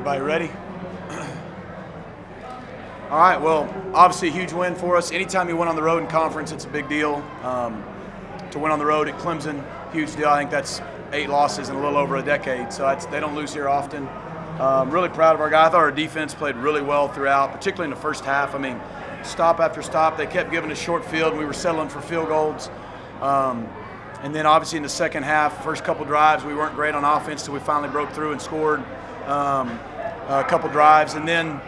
Everybody ready? All right, well, obviously a huge win for us. Anytime you win on the road in conference, it's a big deal. To win on the road at Clemson, huge deal. I think that's 8 losses in a little over a decade, so they don't lose here often. Really proud of our guys. I thought our defense played really well throughout, particularly in the first half. I mean, stop after stop, they kept giving us short field, and we were settling for field goals. And then obviously in the second half, first couple drives, we weren't great on offense till we finally broke through and scored a couple drives. And then,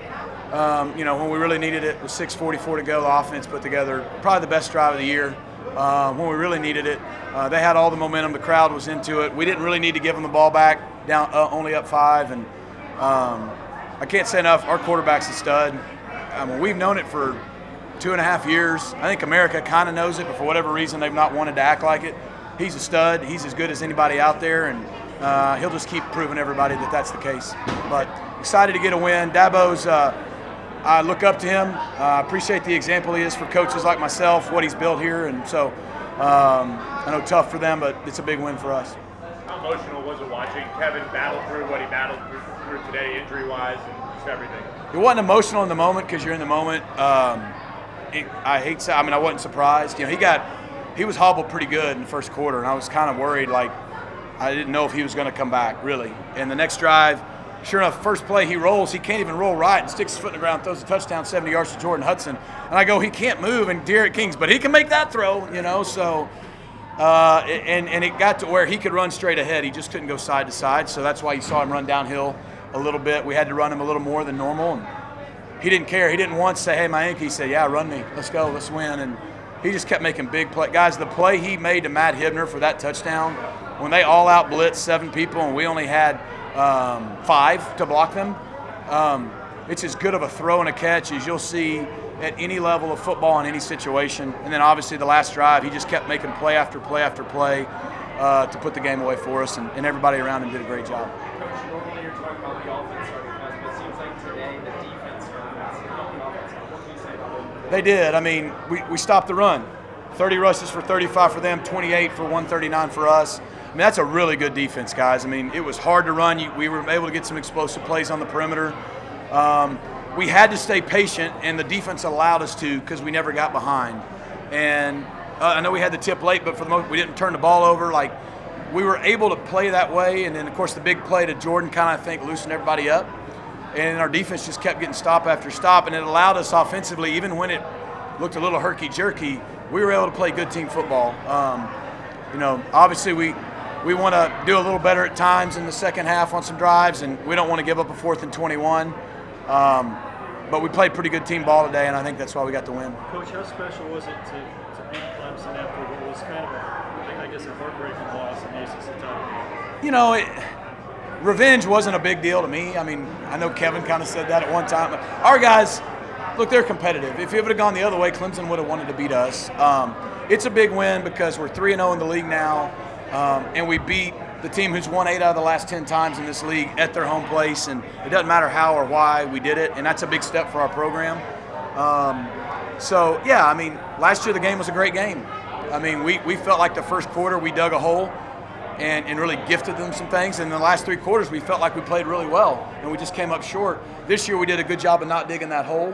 when we really needed it, with 6:44 to go, the offense put together probably the best drive of the year. When we really needed it, they had all the momentum. The crowd was into it. We didn't really need to give them the ball back, down only up 5. And I can't say enough. Our quarterback's a stud. We've known it for 2.5 years. I think America kind of knows it, but for whatever reason, they've not wanted to act like it. He's a stud. He's as good as anybody out there, and he'll just keep proving everybody that that's the case. But excited to get a win. Dabo's, I look up to him. I appreciate the example he is for coaches like myself, what he's built here, and so I know tough for them, but it's a big win for us. How emotional was it watching Kevin battle through what he battled through today, injury-wise, and just everything? It wasn't emotional in the moment because you're in the moment. I wasn't surprised. He was hobbled pretty good in the first quarter, and I was kind of worried. Like, I didn't know if he was going to come back, really. And the next drive, sure enough, first play he rolls. He can't even roll right and sticks his foot in the ground, throws a touchdown 70 yards to Jordan Hudson. And I go, he can't move, and Derek Kings, but he can make that throw, So, and it got to where he could run straight ahead. He just couldn't go side to side, so that's why you saw him run downhill a little bit. We had to run him a little more than normal, and he didn't care. He didn't once say, hey, my ankle. He said, yeah, run me. Let's go. Let's win. And he just kept making big plays. Guys, the play he made to Matt Hibner for that touchdown, when they all out blitzed 7 people and we only had 5 to block them, it's as good of a throw and a catch as you'll see at any level of football in any situation. And then obviously the last drive, he just kept making play after play after play to put the game away for us, and everybody around him did a great job. Coach, normally you're talking about the offense starting fast, but it seems like today the defense started fast. How the offense, what can you say about it? They did. I mean, we stopped the run. 30 rushes for 35 for them, 28 for 139 for us. I mean, that's a really good defense, guys. I mean, it was hard to run. We were able to get some explosive plays on the perimeter. We had to stay patient, and the defense allowed us to because we never got behind. And I know we had the tip late, but for the most, we didn't turn the ball over. Like, we were able to play that way, and then, of course, the big play to Jordan kind of, I think, loosened everybody up. And our defense just kept getting stop after stop, and it allowed us offensively, even when it looked a little herky-jerky, we were able to play good team football. Obviously we want to do a little better at times in the second half on some drives, and we don't want to give up a 4th and 21. But we played pretty good team ball today, and I think that's why we got the win. Coach, how special was it to beat Clemson after what was kind of a heartbreaking loss in the ACC title? Revenge wasn't a big deal to me. I mean, I know Kevin kind of said that at one time. But our guys, look, they're competitive. If it would have gone the other way, Clemson would have wanted to beat us. It's a big win because we're 3-0 in the league now, and we beat the team who's won 8 out of the last 10 times in this league at their home place, and it doesn't matter how or why we did it, and that's a big step for our program. Last year the game was a great game. I mean, we felt like the first quarter we dug a hole and really gifted them some things, and in the last 3 quarters we felt like we played really well, and we just came up short. This year we did a good job of not digging that hole,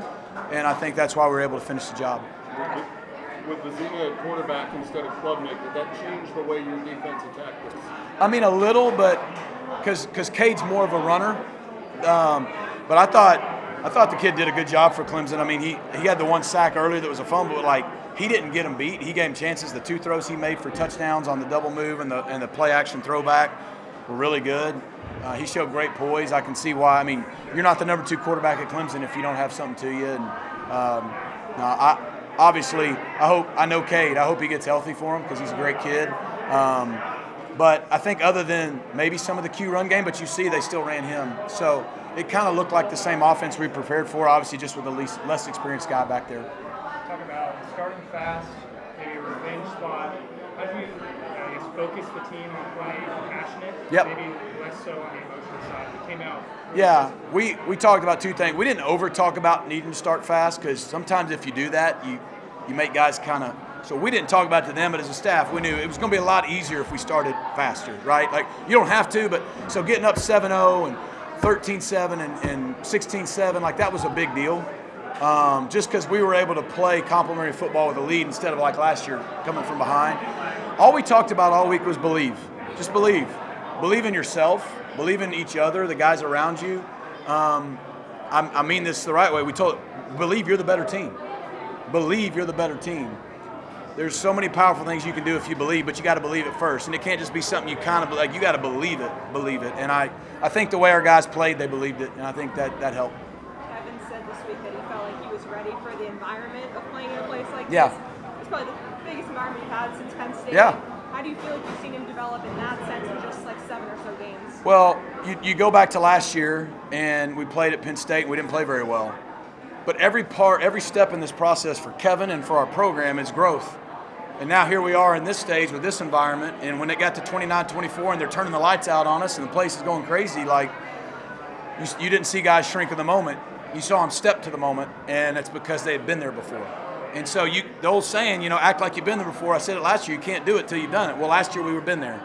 and I think that's why we were able to finish the job. With Vizina at quarterback instead of Klubnik, did that change the way your defense attacked this? I mean, a little, but because Cade's more of a runner. But I thought the kid did a good job for Clemson. I mean, he had the 1 sack earlier that was a fumble, but he didn't get him beat. He gave him chances. The 2 throws he made for touchdowns on the double move and the play action throwback were really good. He showed great poise. I can see why. I mean, you're not the number 2 quarterback at Clemson if you don't have something to you. And I know Cade. I hope he gets healthy for him because he's a great kid. But I think other than maybe some of the Q run game, but you see they still ran him. So it kind of looked like the same offense we prepared for, obviously just with a less experienced guy back there. Talk about starting fast, maybe a revenge spot. How do you focus the team on playing passionate? Yep. Maybe less so on the emotional side. It came out. Yeah, we talked about 2 things. We didn't over-talk about needing to start fast because sometimes if you do that, you make guys kind of – so we didn't talk about it to them, but as a staff, we knew it was going to be a lot easier if we started faster, right? Like, you don't have to, but so getting up 7-0 and 13-7 and 16-7, like that was a big deal. Just because we were able to play complementary football with a lead instead of like last year coming from behind. All we talked about all week was believe. Just believe. Believe in yourself. Believe in each other, the guys around you. I mean this the right way. We told believe you're the better team. Believe you're the better team. There's so many powerful things you can do if you believe, but you got to believe it first. And it can't just be something you kind of like. You got to believe it. And I think the way our guys played, they believed it, and I think that helped. Kevin said this week that he felt like he was ready for the environment of playing in a place like Yeah. this. It's probably the biggest environment you've had since Penn State. Yeah. How do you feel like you've seen him develop in that sense in just like 7 or so games? Well, you go back to last year, and we played at Penn State, and we didn't play very well. But every step in this process for Kevin and for our program is growth. And now here we are in this stage with this environment, and when it got to 29-24 and they're turning the lights out on us and the place is going crazy, like you didn't see guys shrink in the moment. You saw them step to the moment, and it's because they had been there before. And so the old saying, act like you've been there before. I said it last year, you can't do it till you've done it. Well, last year we've been there,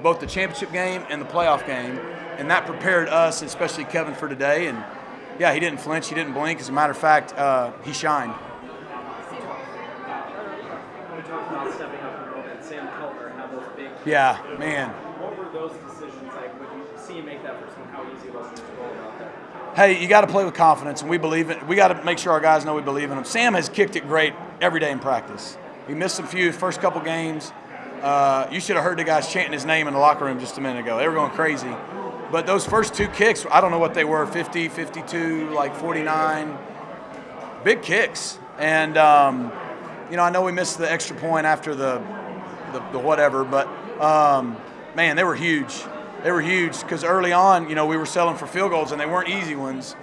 both the championship game and the playoff game, and that prepared us, especially Kevin, for today. And yeah, he didn't flinch, he didn't blink. As a matter of fact, he shined. Yeah, man. What were those decisions like when you see him make that first one? How easy was it to roll out there? Hey, you got to play with confidence, and we believe it. We got to make sure our guys know we believe in them. Sam has kicked it great every day in practice. He missed a few first couple games. You should have heard the guys chanting his name in the locker room just a minute ago. They were going crazy. But those first 2 kicks, I don't know what they were, 50, 52, like 49. Big kicks. And, I know we missed the extra point after the whatever, but, man, they were huge. They were huge because early on, we were selling for field goals, and they weren't easy ones.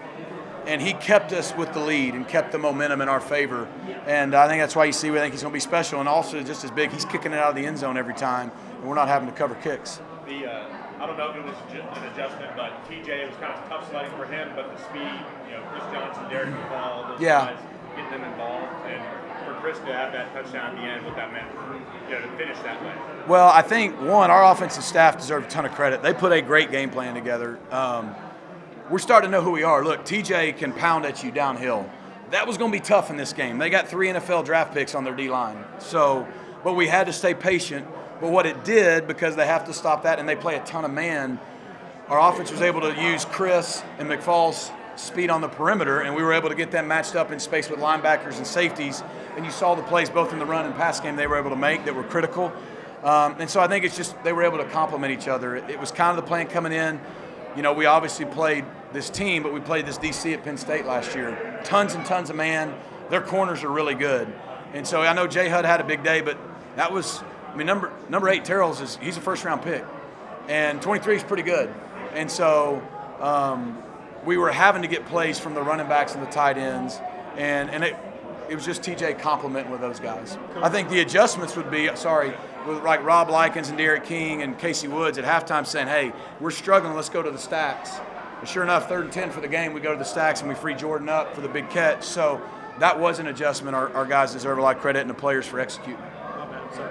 And he kept us with the lead and kept the momentum in our favor. And I think that's why we think he's going to be special. And also just as big, he's kicking it out of the end zone every time, and we're not having to cover kicks. I don't know if it was an adjustment, but TJ, it was kind of tough sledding for him, but the speed, Chris Johnson, Derek McFall, those guys, getting them involved. And for Chris to have that touchdown at the end, what that meant, to finish that way. Well, I think, one, our offensive staff deserves a ton of credit. They put a great game plan together. We're starting to know who we are. Look, TJ can pound at you downhill. That was going to be tough in this game. They got 3 NFL draft picks on their D-line. But we had to stay patient. But what it did, because they have to stop that and they play a ton of man, our offense was able to use Chris and McFall's speed on the perimeter, and we were able to get them matched up in space with linebackers and safeties. And you saw the plays both in the run and pass game they were able to make that were critical. And so I think it's just they were able to complement each other. It was kind of the plan coming in. We obviously played this team, but we played this DC at Penn State last year. Tons and tons of man. Their corners are really good. And so I know Jay Hudd had a big day, but that was – number 8, Terrell's he's a first-round pick. And 23 is pretty good. And so we were having to get plays from the running backs and the tight ends. And it was just TJ complimenting with those guys. I think the adjustments would be, with like Rob Likens and Derek King and Casey Woods at halftime saying, hey, we're struggling, let's go to the stacks. But sure enough, 3rd and 10 for the game, we go to the stacks and we free Jordan up for the big catch. So that was an adjustment. Our guys deserve a lot of credit and the players for executing.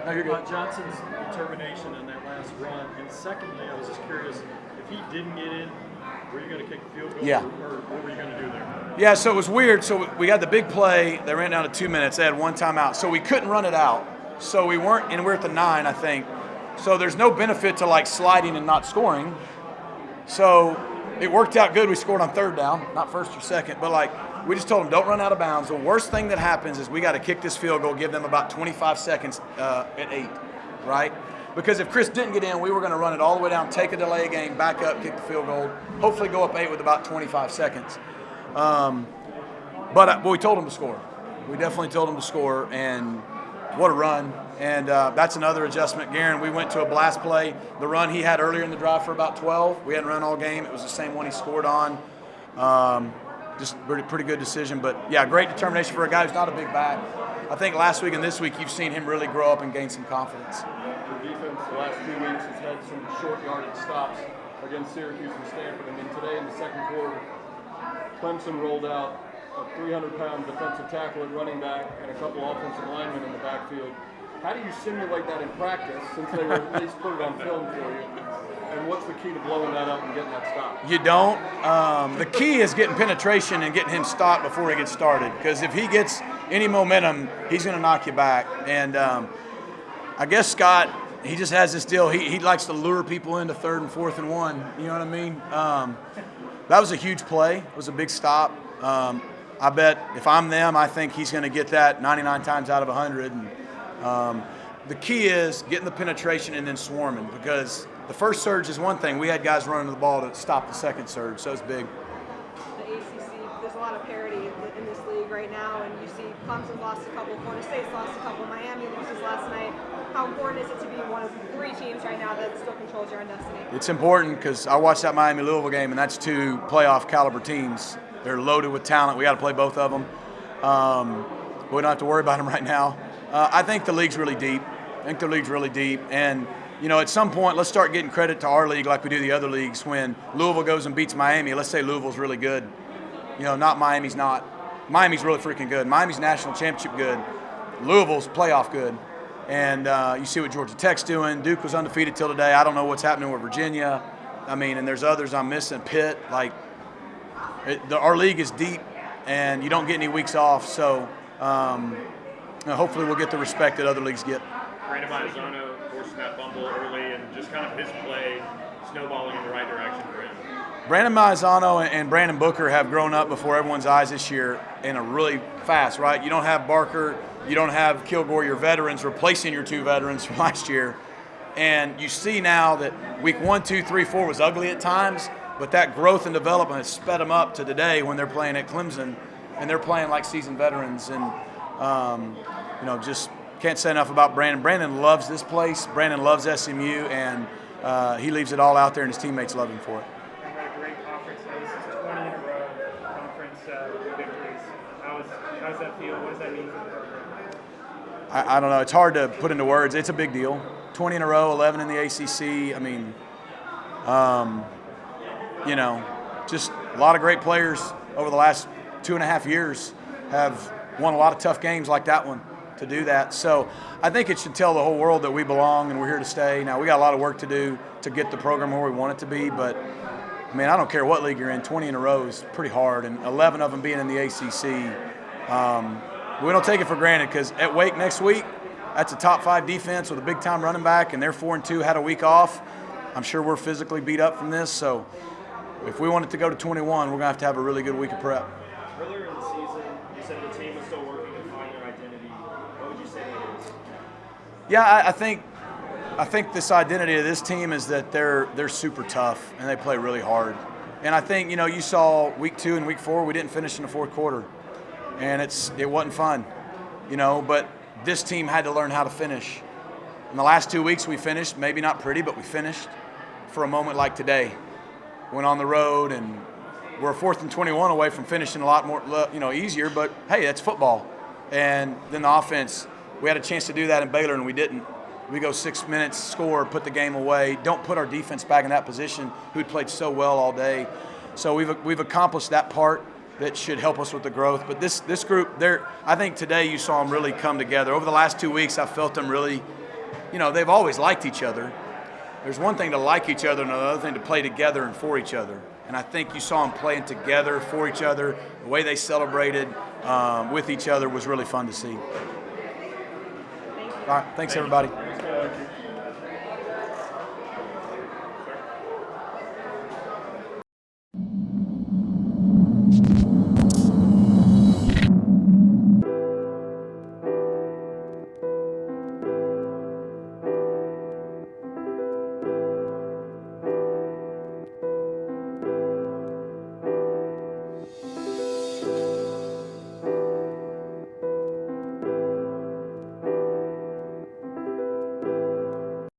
No, you're good. Johnson's determination in that last run. And secondly, I was just curious, if he didn't get in, were you going to kick the field goal? Yeah. Or what were you going to do there? Yeah, so it was weird. So we had the big play. They ran down to 2 minutes. They had 1 timeout. So we couldn't run it out. So we weren't, and we're at the 9, I think. So there's no benefit to like sliding and not scoring. So it worked out good. We scored on 3rd down, not 1st or 2nd, but we just told them don't run out of bounds. The worst thing that happens is we got to kick this field goal, give them about 25 seconds at 8, right? Because if Chris didn't get in, we were going to run it all the way down, take a delay game, back up, kick the field goal, hopefully go up 8 with about 25 seconds. But we told them to score. We definitely told them to score, and what a run. And that's another adjustment. Garen, we went to a blast play. The run he had earlier in the drive for about 12. We hadn't run all game. It was the same one he scored on. Just pretty good decision. But, yeah, great determination for a guy who's not a big back. I think last week and this week you've seen him really grow up and gain some confidence. The defense the last 2 weeks has had some short yardage stops against Syracuse and Stanford. And then today in the second quarter, Clemson rolled out a 300-pound defensive tackle at running back and a couple offensive linemen in the backfield. How do you simulate that in practice, since they were at least put it on film for you? And what's the key to blowing that up and getting that stop? You don't. The key is getting penetration and getting him stopped before he gets started. Because if he gets any momentum, he's going to knock you back. And I guess Scott, he just has this deal. He likes to lure people into 3rd and 4th and 1. You know what I mean? That was a huge play. It was a big stop. I bet if I'm them, I think he's going to get that 99 times out of 100. And the key is getting the penetration and then swarming, because the first surge is one thing. We had guys running the ball to stop the second surge, so it's big. The ACC, there's a lot of parity in this league right now, and you see Clemson lost a couple, Florida State's lost a couple, Miami loses last night. How important is it to be one of 3 teams right now that still controls your own destiny? It's important because I watched that Miami-Louisville game, and that's 2 playoff caliber teams. They're loaded with talent. We got to play both of them. We don't have to worry about them right now. I think the league's really deep. And, you know, at some point, let's start getting credit to our league like we do the other leagues. When Louisville goes and beats Miami, let's say Louisville's really good. You know, not Miami's not. Miami's really freaking good. Miami's national championship good. Louisville's playoff good. And you see what Georgia Tech's doing. Duke was undefeated till today. I don't know what's happening with Virginia. I mean, and there's others I'm missing. Pitt. Like, our league is deep, and you don't get any weeks off. So hopefully we'll get the respect that other leagues get. Brandon Mazzano forcing that fumble early and just kind of his play snowballing in the right direction for him. Brandon Mazzano and Brandon Booker have grown up before everyone's eyes this year and are really fast, right? You don't have Barker, you don't have Kilgore, your veterans, replacing your 2 veterans from last year. And you see now that week 1, 2, 3, 4 was ugly at times, but that growth and development has sped them up to today when they're playing at Clemson, and they're playing like seasoned veterans. And, you know, just can't say enough about Brandon. Brandon loves this place. Brandon loves SMU, and he leaves it all out there, and his teammates love him for it. You've had a great conference. This is 20 in a row conference victories. How does that feel? What does that mean for the program? I don't know. It's hard to put into words. It's a big deal. 20 in a row, 11 in the ACC. I mean, you know, just a lot of great players over the last 2.5 years have won a lot of tough games like that one to do that. So I think it should tell the whole world that we belong and we're here to stay. Now, we got a lot of work to do to get the program where we want it to be, but, I mean, I don't care what league you're in, 20 in a row is pretty hard, and 11 of them being in the ACC. We don't take it for granted because at Wake next week, that's a top 5 defense with a big-time running back, and they're 4-2, had a week off. I'm sure we're physically beat up from this, so if we want it to go to 21, we're going to have a really good week of prep. Earlier in the season, you said the team was still working to find their identity. What would you say that is? Yeah, I think this identity of this team is that they're super tough and they play really hard. And I think, you know, you saw week 2 and week 4, we didn't finish in the 4th quarter, and it wasn't fun, you know. But this team had to learn how to finish. In the last 2 weeks, we finished, maybe not pretty, but we finished for a moment like today. Went on the road, and we're 4th and 21 away from finishing a lot more, you know, easier. But hey, that's football. And then the offense, we had a chance to do that in Baylor, and we didn't. We go 6 minutes, score, put the game away. Don't put our defense back in that position, who'd played so well all day. So we've accomplished that part that should help us with the growth. But this group, I think today you saw them really come together. Over the last 2 weeks, I felt them really, you know, they've always liked each other. There's one thing to like each other and another thing to play together and for each other. And I think you saw them playing together for each other. The way they celebrated with each other was really fun to see. All right, thanks everybody.